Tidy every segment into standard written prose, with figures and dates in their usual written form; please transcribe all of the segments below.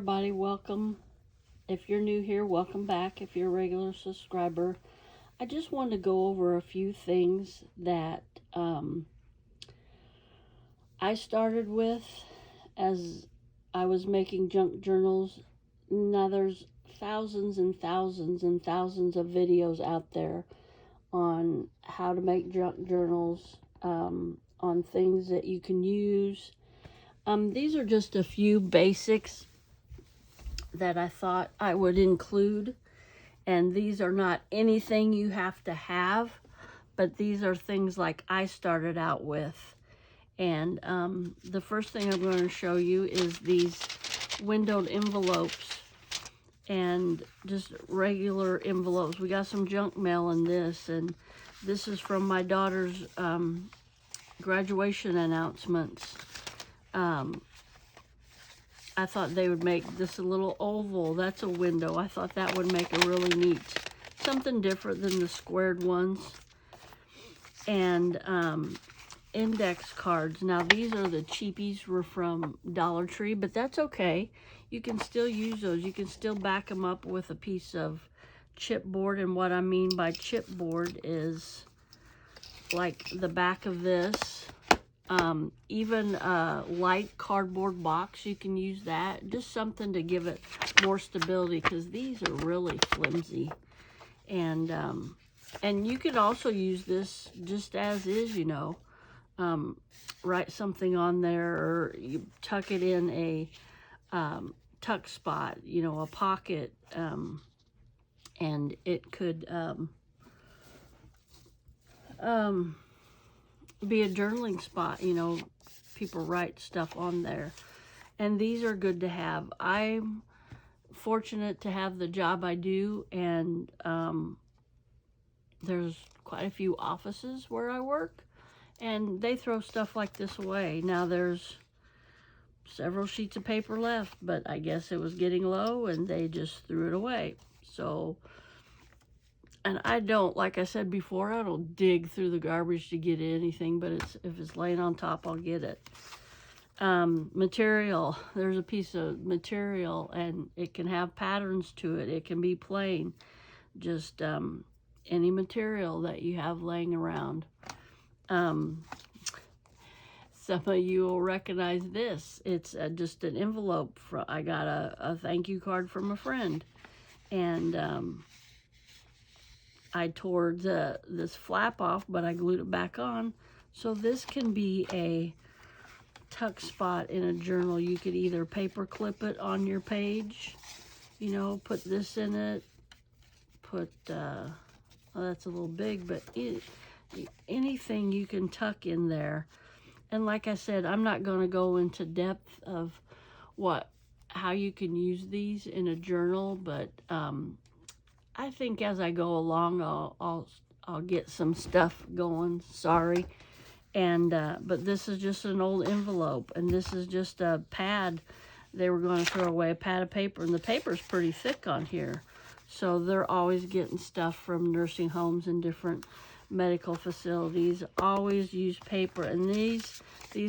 everybody, welcome. If you're new here, welcome back. If you're a regular subscriber, I just wanted to go over a few things that I started with as I was making junk journals. Now there's thousands and thousands and thousands of videos out there on how to make junk journals, on things that you can use. These are just a few basics that I thought I would include, and these are not anything you have to have, but these are things like I started out with. And the first thing I'm going to show you is these windowed envelopes, and just regular envelopes. We got some junk mail in this, and this is from my daughter's graduation announcements. I thought they would make this a little oval. That's a window. I thought that would make a really neat, something different than the squared ones. And index cards. Now these are the cheapies, were from Dollar Tree, but that's okay. You can still use those. You can still back them up with a piece of chipboard. And what I mean by chipboard is like the back of this. Even a light cardboard box, you can use that. Just something to give it more stability, because these are really flimsy. And you could also use this just as is, you know. Write something on there, or you tuck it in a tuck spot, you know, a pocket, and it could be a journaling spot, you know. People write stuff on there, and these are good to have. I'm fortunate to have the job I do, and there's quite a few offices where I work, and they throw stuff like this away. Now there's several sheets of paper left, but I guess it was getting low and they just threw it away. So, and I don't, like I said before, I don't dig through the garbage to get anything, but if it's laying on top, I'll get it. Material, there's a piece of material, and it can have patterns to it. It can be plain, just any material that you have laying around. Some of you will recognize this. It's just an envelope. I got a thank you card from a friend, and I tore this flap off, but I glued it back on. So this can be a tuck spot in a journal. You could either paper clip it on your page, you know, put this in it, put, well, that's a little big, but anything you can tuck in there. And like I said, I'm not going to go into depth of how you can use these in a journal, but I think as I go along, I'll get some stuff going. Sorry. And but this is just an old envelope, and this is just a pad. They were going to throw away a pad of paper, and the paper's pretty thick on here. So they're always getting stuff from nursing homes and different medical facilities. Always use paper, and these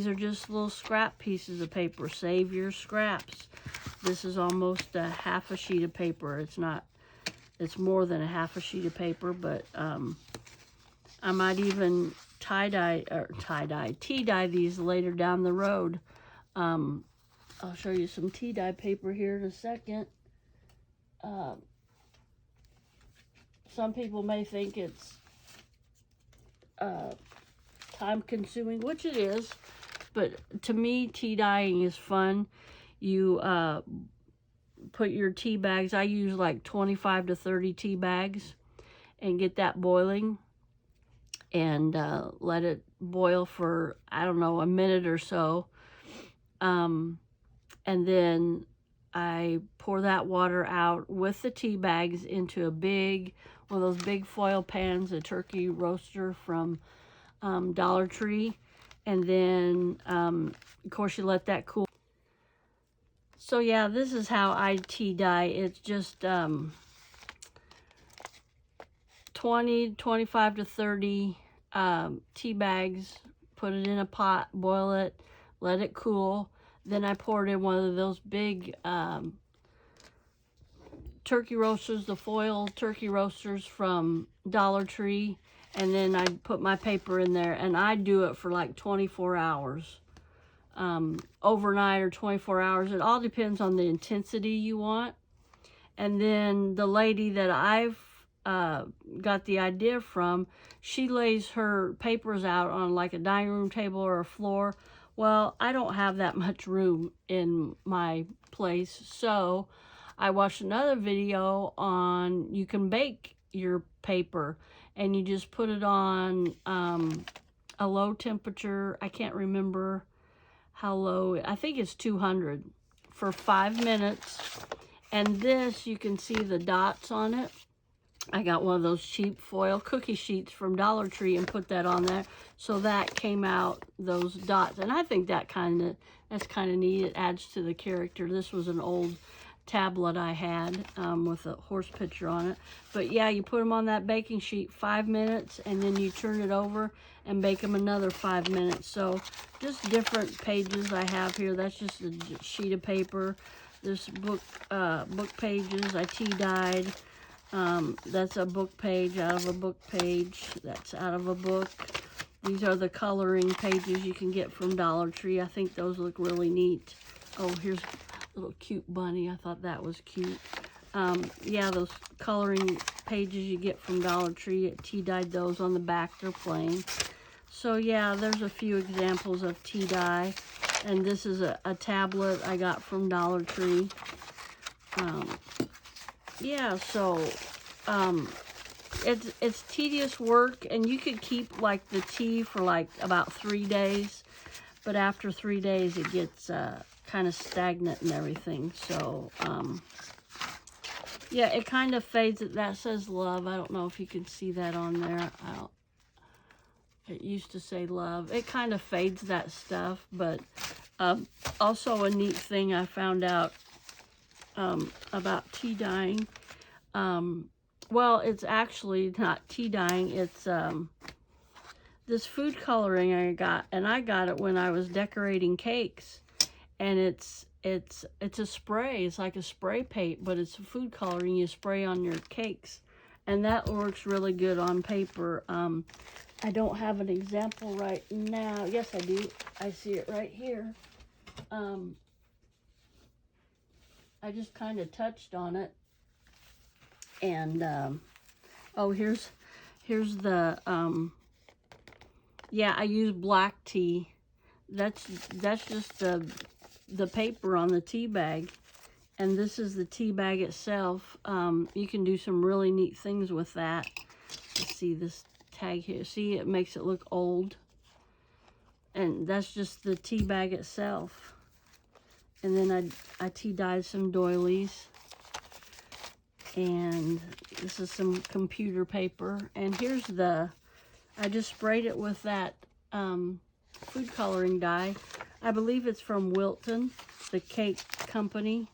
are just little scrap pieces of paper. Save your scraps. This is almost a half a sheet of paper. It's more than a half a sheet of paper, but I might even tea-dye these later down the road. I'll show you some tea-dye paper here in a second. Some people may think it's time-consuming, which it is, but to me, tea dyeing is fun. You put your tea bags, I use like 25 to 30 tea bags, and get that boiling, and let it boil for, I don't know, a minute or so, and then I pour that water out with the tea bags into one of those big foil pans, a turkey roaster from Dollar Tree, and then of course you let that cool. So yeah, this is how I tea dye. It's just 25 to 30 tea bags, put it in a pot, boil it, let it cool. Then I pour it in one of those big turkey roasters, the foil turkey roasters from Dollar Tree, and then I'd put my paper in there, and I'd do it for like 24 hours. Overnight or 24 hours. It all depends on the intensity you want. And then the lady that I've got the idea from, she lays her papers out on like a dining room table or a floor. Well, I don't have that much room in my place, so I watched another video on you can bake your paper, and you just put it on a low temperature. I can't remember how low. I think it's 200 for 5 minutes. And this, you can see the dots on it. I got one of those cheap foil cookie sheets from Dollar Tree and put that on there. So that came out, those dots. And I think that's kind of neat. It adds to the character. This was an old tablet I had with a horse picture on it. But yeah, you put them on that baking sheet 5 minutes, and then you turn it over and bake them another 5 minutes. So just different pages I have here. That's just a sheet of paper. This book pages I tea-dyed. That's a book page out of a book page. That's out of a book. These are the coloring pages you can get from Dollar Tree. I think those look really neat. Oh, here's a little cute bunny. I thought that was cute. Yeah, those coloring pages you get from Dollar Tree. Tea-dyed those on the back. They're plain. So yeah, there's a few examples of tea-dye. And this is a tablet I got from Dollar Tree. Yeah, so it's tedious work, and you could keep like the tea for like about 3 days, but after 3 days it gets kind of stagnant and everything. So yeah, it kind of fades. That says love. I don't know if you can see that on there. It used to say love. It kind of fades that stuff, but also a neat thing I found out about tea dyeing. Well, it's actually not tea dyeing. It's this food coloring I got, and I got it when I was decorating cakes. And it's a spray. It's like a spray paint, but it's a food coloring you spray on your cakes, and that works really good on paper. I don't have an example right now. Yes, I do. I see it right here. I just kind of touched on it. And, oh, here's the, yeah, I use black tea. That's just the paper on the tea bag. And this is the tea bag itself. You can do some really neat things with that. Let's see this tag here. See, it makes it look old. And that's just the tea bag itself. And then I tea dyed some doilies. And this is some computer paper. And here's I just sprayed it with that food coloring dye. I believe it's from Wilton, the cake company.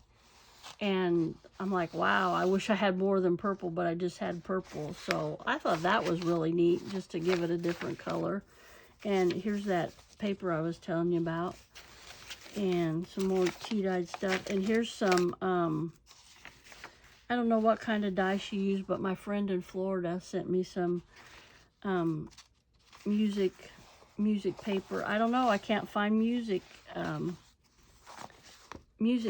And I'm like, wow, I wish I had more than purple, but I just had purple. So I thought that was really neat, just to give it a different color. And here's that paper I was telling you about. And some more tea-dyed stuff. And here's some, I don't know what kind of dye she used, but my friend in Florida sent me some music paper. I don't know, I can't find music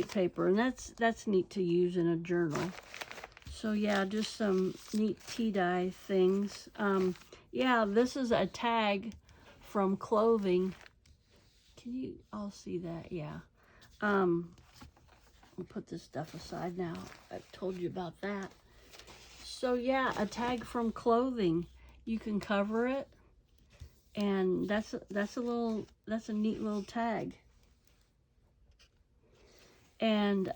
paper, and that's neat to use in a journal. So yeah, just some neat tea dye things. Yeah, this is a tag from clothing. Can you all see that? Yeah. I'll put this stuff aside now. I've told you about that. So yeah, a tag from clothing. You can cover it, and that's a neat little tag. And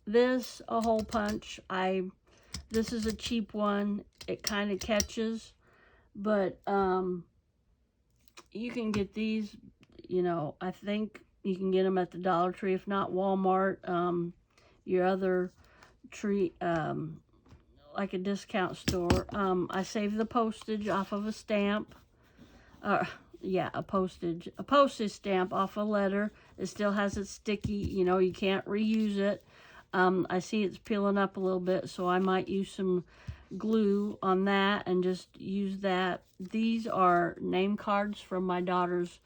this, a hole punch. This is a cheap one. It kind of catches, but you can get these, you know, I think you can get them at the Dollar Tree, if not Walmart, your other tree, like a discount store. I saved the postage off of a stamp. Yeah, a postage stamp off a letter. It still has it sticky, you know, you can't reuse it. I see it's peeling up a little bit, so I might use some glue on that and just use that. These are name cards from my daughter's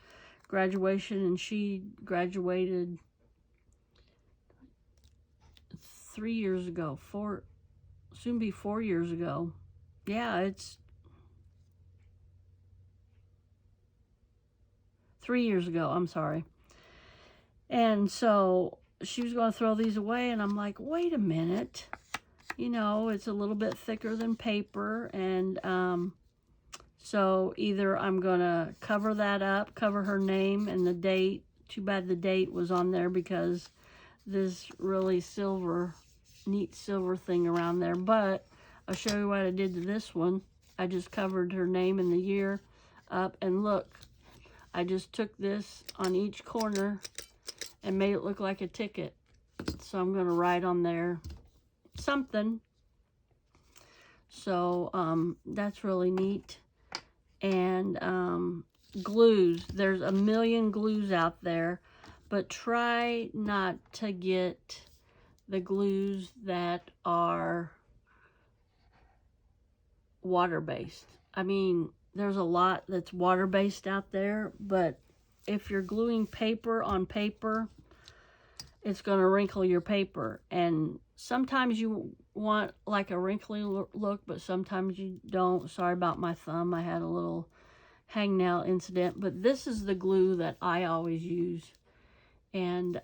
graduation, and she graduated 3 years ago, soon be 4 years ago. Yeah, it's 3 years ago, I'm sorry. And so she was going to throw these away, and I'm like, wait a minute. You know, it's a little bit thicker than paper, and so either I'm going to cover that up, cover her name and the date. Too bad the date was on there because this really neat silver thing around there. But I'll show you what I did to this one. I just covered her name and the year up, and look, I just took this on each corner and made it look like a ticket. So I'm going to write on there something. So that's really neat. And glues. There's a million glues out there, but try not to get the glues that are water-based. I mean, there's a lot that's water-based out there, but if you're gluing paper on paper, it's going to wrinkle your paper. And sometimes you want like a wrinkly look, but sometimes you don't. Sorry about my thumb. I had a little hangnail incident, but this is the glue that I always use. And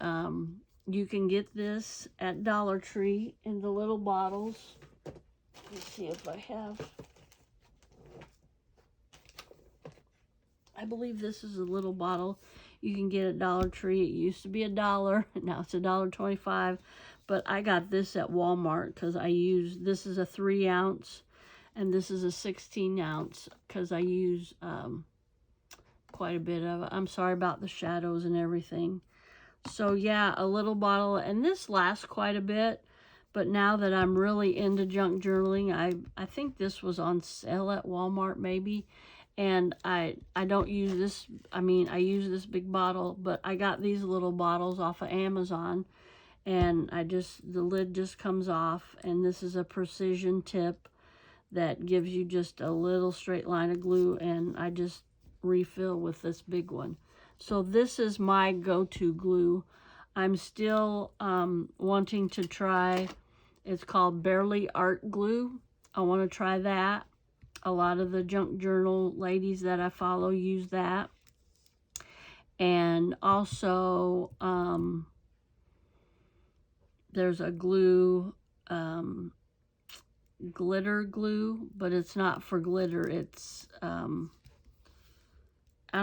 you can get this at Dollar Tree in the little bottles. Let's see if I have. I believe this is a little bottle you can get at Dollar Tree. It used to be $1, now it's $1.25. But I got this at Walmart because this is a 3 ounce and this is a 16 ounce because I use quite a bit of it. I'm sorry about the shadows and everything. So yeah, a little bottle, and this lasts quite a bit. But now that I'm really into junk journaling, I think this was on sale at Walmart maybe. And I don't use this, I mean, I use this big bottle, but I got these little bottles off of Amazon. And the lid just comes off. And this is a precision tip that gives you just a little straight line of glue. And I just refill with this big one. So this is my go-to glue. I'm still wanting to try, it's called Barely Art Glue. I want to try that. A lot of the junk journal ladies that I follow use that. And also, there's a glue, glitter glue, but it's not for glitter. It's, I don't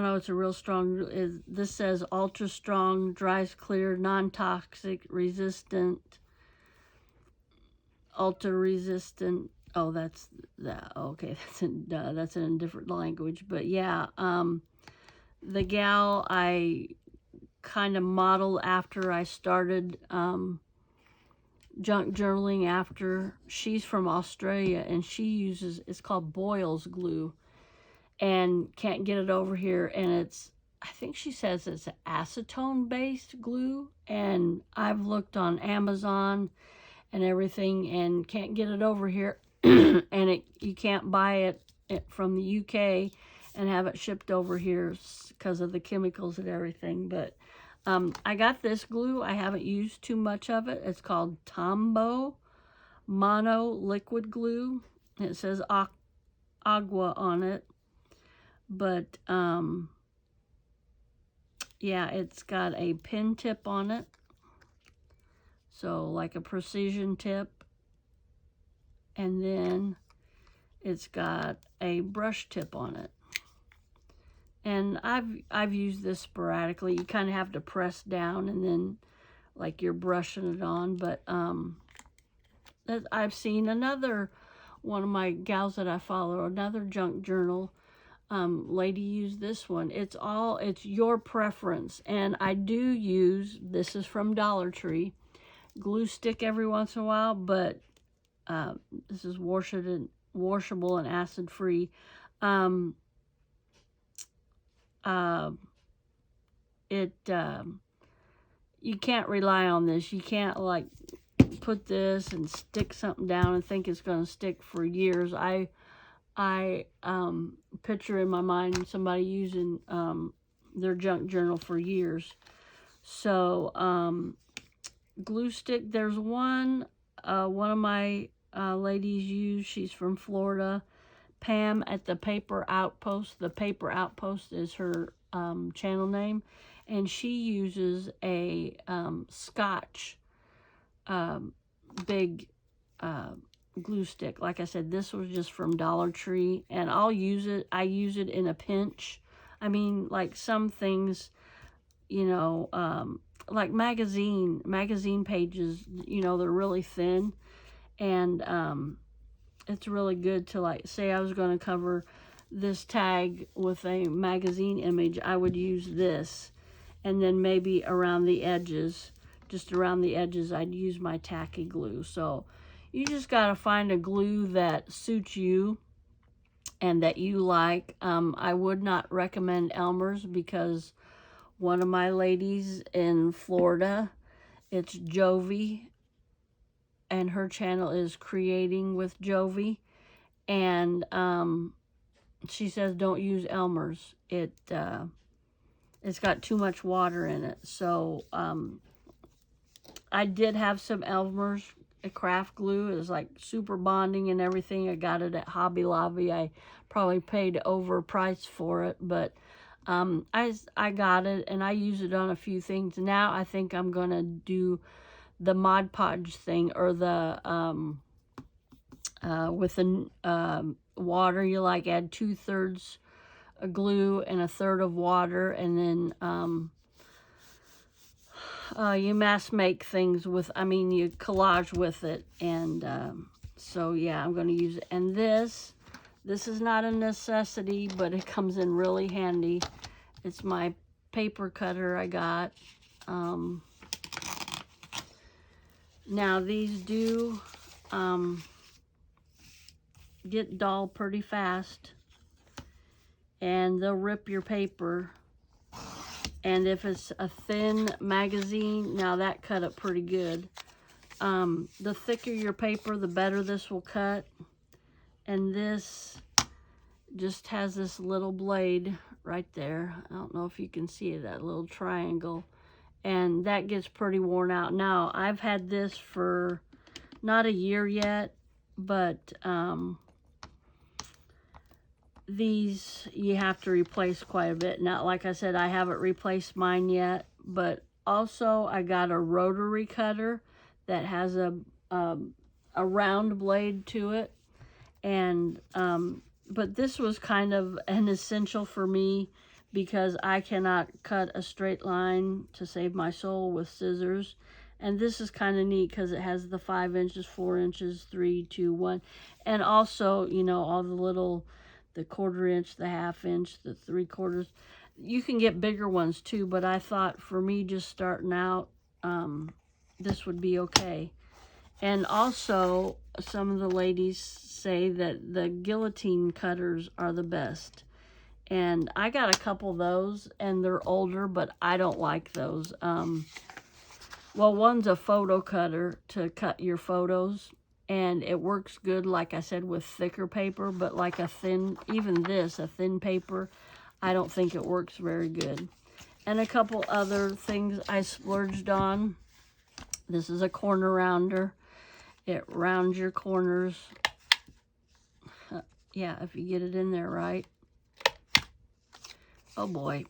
know, it's a real strong, this says ultra strong, dries clear, non-toxic, resistant, ultra resistant. Oh, that's that. Okay, that's in a different language. But yeah, the gal I kind of modeled after I started junk journaling after. She's from Australia, and she uses, it's called Boyle's glue, and can't get it over here. And it's, I think she says it's acetone based glue, and I've looked on Amazon and everything and can't get it over here. And you can't buy it from the UK and have it shipped over here because of the chemicals and everything. But I got this glue. I haven't used too much of it. It's called Tombow Mono Liquid Glue. It says agua on it. But yeah, it's got a pin tip on it. So like a precision tip. And then it's got a brush tip on it. And I've used this sporadically. You kind of have to press down and then like you're brushing it on. But I've seen another one of my gals that I follow, another junk journal lady, use this one. It's your preference. And I do use, this is from Dollar Tree, glue stick every once in a while, but this is washable and acid free. You can't rely on this. You can't like put this and stick something down and think it's going to stick for years. I picture in my mind somebody using their junk journal for years. So glue stick, there's one of my ladies used. She's from Florida. Pam at the Paper Outpost. The Paper Outpost is her channel name, and she uses a Scotch big glue stick. Like I said, this was just from Dollar Tree, and I'll use it. I use it in a pinch. I mean, like some things, you know, like magazine pages, you know, they're really thin, and it's really good to, like, say I was going to cover this tag with a magazine image, I would use this, and then maybe around the edges, just around the edges, I'd use my tacky glue. So you just got to find a glue that suits you and that you like. I would not recommend Elmer's because one of my ladies in Florida, it's Jovi, and her channel is Creating with Jovi, and she says don't use Elmer's. It's got too much water in it. So I did have some Elmer's craft glue. It was like super bonding and everything. I got it at Hobby Lobby. I probably paid overpriced for it, but I got it and I use it on a few things. Now I think I'm gonna do the Mod Podge thing, or the with the water, you like add 2/3 glue and 1/3 of water, and then you mass make things with, I mean, you collage with it, and so yeah, I'm going to use it. And this is not a necessity, but it comes in really handy. It's my paper cutter I got. Now these do get dull pretty fast, and they'll rip your paper. And if it's a thin magazine, now that cut it pretty good. The thicker your paper, the better this will cut. And this just has this little blade right there. I don't know if you can see it, that little triangle. And that gets pretty worn out. Now, I've had this for not a year yet, but these you have to replace quite a bit. Now, like I said, I haven't replaced mine yet, but also I got a rotary cutter that has a round blade to it. And but this was kind of an essential for me because I cannot cut a straight line to save my soul with scissors. And this is kind of neat because it has the 5 inches, 4 inches, 3, 2, 1. And also, you know, all the little, the 1/4 inch, the 1/2 inch, the 3/4. You can get bigger ones too, but I thought for me just starting out, this would be okay. And also, some of the ladies say that the guillotine cutters are the best. And I got a couple of those, and they're older, but I don't like those. Well, one's a photo cutter to cut your photos, and it works good, like I said, with thicker paper, but like a thin, even this, a thin paper, I don't think it works very good. And a couple other things I splurged on. This is a Cornerrounder. It rounds your corners. Yeah, if you get it in there right. Oh boy.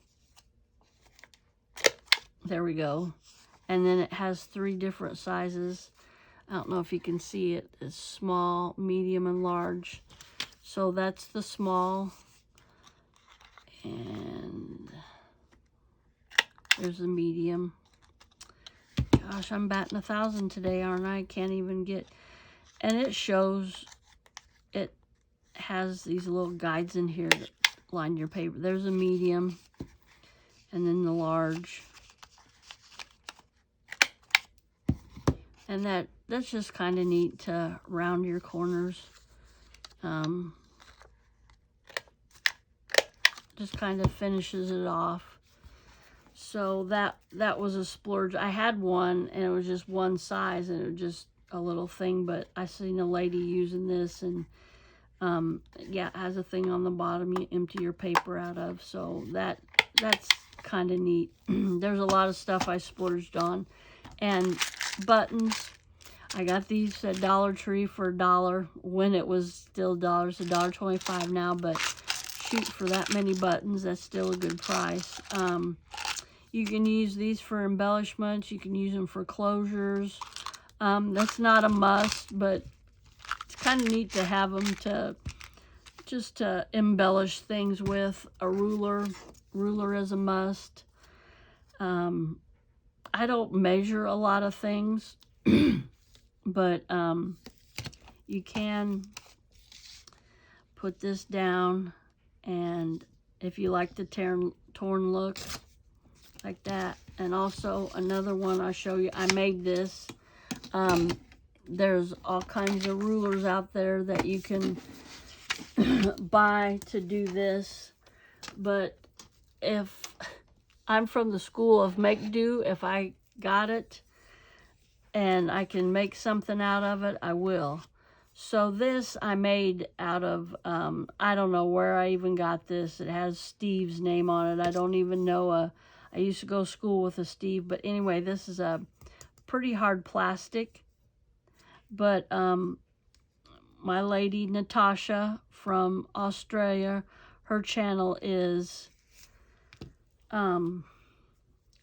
There we go. And then it has 3 different sizes. I don't know if you can see it. It's small, medium, and large. So that's the small. And there's the medium. Gosh, I'm batting 1,000 today, aren't I? Can't even get... And it shows... It has these little guides in here that line your paper. There's a medium. And then the large. And that's just kind of neat to round your corners. Just kind of finishes it off. So that was a splurge. I had one and it was just one size, and it just a little thing, but I seen a lady using this, and yeah, it has a thing on the bottom you empty your paper out of, so that's kind of neat. There's a lot of stuff I splurged on. And buttons, I got these at Dollar Tree for $1 when it was still dollars, $1.25 now, but shoot, for that many buttons, that's still a good price. You can use these for embellishments. You can use them for closures. That's not a must, but it's kind of neat to have them to just to embellish things with. A ruler is a must. I don't measure a lot of things, but you can put this down, and if you like the torn look, like that. And also another one I'll show you, I made this. There's all kinds of rulers out there that you can buy to do this, but if I'm from the school of make do, if I got it and I can make something out of it, I will. So this I made out of, I don't know where I even got this. It has Steve's name on it. I don't even know. I used to go to school with a Steve, but anyway, this is a pretty hard plastic. But my lady Natasha from Australia, her channel is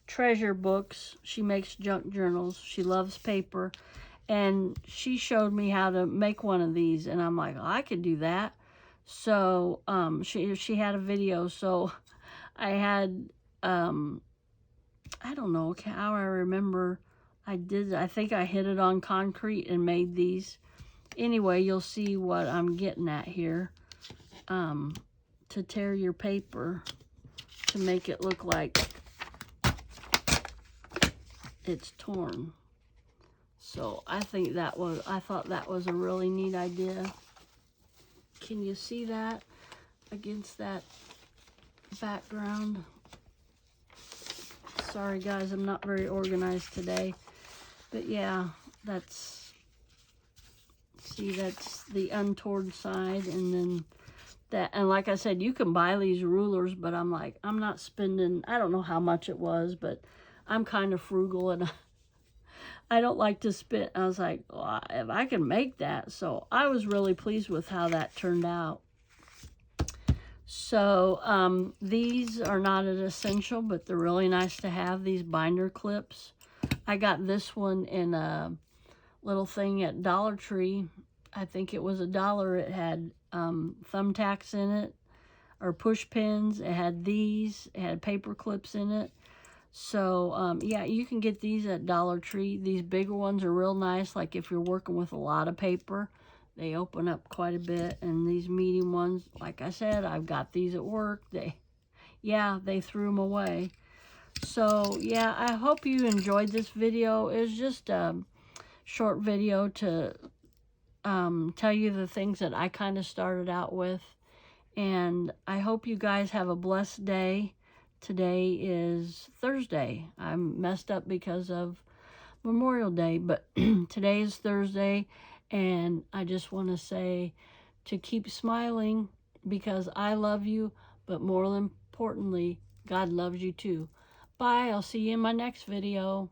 Treasure Books. She makes junk journals. She loves paper, and she showed me how to make one of these, and I'm like, oh, I could do that. So she had a video, so I had I don't know how I remember I think I hit it on concrete and made these. Anyway, you'll see what I'm getting at here. To tear your paper to make it look like it's torn. So I thought that was a really neat idea. Can you see that against that background? Sorry guys, I'm not very organized today. But yeah, that's the untoward side, and then that, and like I said, you can buy these rulers, but I'm like, I'm not spending, I don't know how much it was, but I'm kind of frugal, and I don't like to spend. I was like, well, if I can make that. So I was really pleased with how that turned out. So these are not an essential, but they're really nice to have, these binder clips. I got this one in a little thing at Dollar Tree. I think it was $1. It had thumbtacks in it, or push pins. It had these. It had paper clips in it. So yeah, you can get these at Dollar Tree. These bigger ones are real nice, like if you're working with a lot of paper. They open up quite a bit. And these medium ones, like I said, I've got these at work. They threw them away. So yeah, I hope you enjoyed this video. It was just a short video to tell you the things that I kind of started out with. And I hope you guys have a blessed day. Today is Thursday. I'm messed up because of Memorial Day, but today is Thursday, and I just want to say to keep smiling, because I love you, but more importantly, God loves you too. Bye. I'll see you in my next video.